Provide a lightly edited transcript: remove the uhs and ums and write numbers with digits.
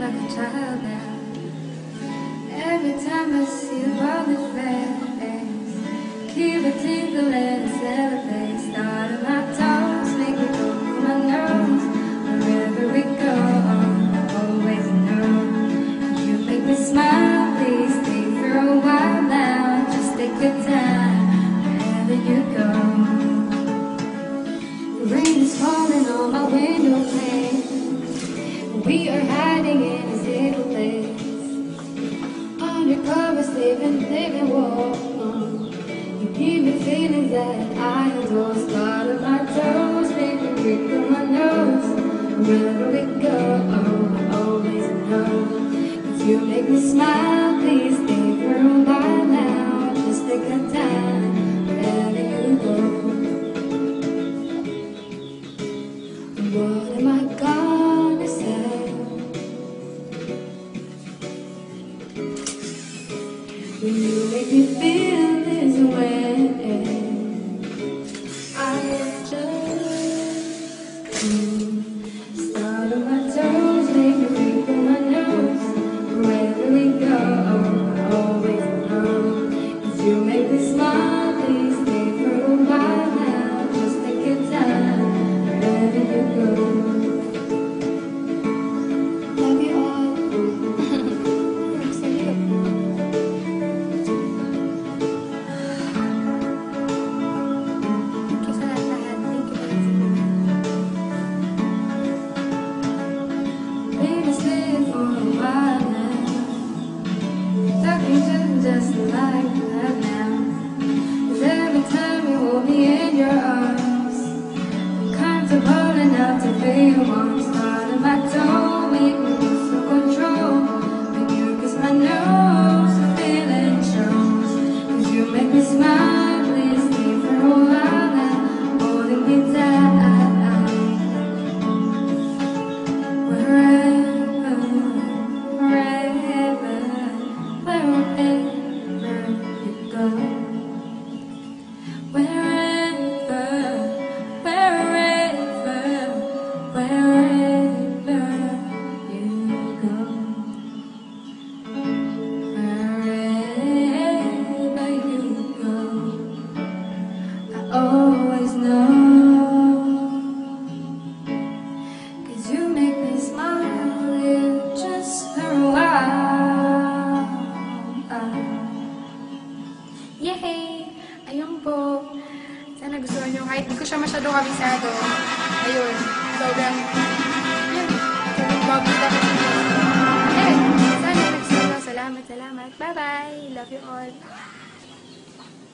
like a child now. Every time I see you on the face, keep a tinkle and a celebrate. Start on my toes, make me go through my nose. Wherever we go, I always know. You make me smile, please stay for a while now. Just take your time, wherever you go. The rain is falling on my window pane. We are hiding in a little place. Undercover, living warm. You give me feelings that I adore. Start on my toes, make me breathe through my nose. Wherever we go, I always know. If you make me smile, please stay for a while now. Just take your time, wherever you go. What am I gonna say when you make me feel this way? I just start on my toes, make me breathe through my nose. Wherever we go, I always know. If you make me smile, please stay for a while now. Just take your time, wherever you go. Love you all. Just like that now. 'Cause every time you hold me in your arms, I'm comfortable enough to feel you warm. Start on my toe, make me lose some control. When you kiss my nose, the feeling shows. 'Cause you make me smile, please stay for a while now. Holding me tight, wherever, wherever, wherever you go. Wherever, wherever, wherever you go. Wherever you go, I always know. 'Cause you make me smile just for a while. Yay! Ayun po. Sana gustuhan nyo. Kahit di ko siya masyado kabisado. Ayun. Sobrang, yun. Sobrang bagus na kasi. Ayun. Sana nagustuhan nyo. Salamat, salamat. Bye-bye. Love you all.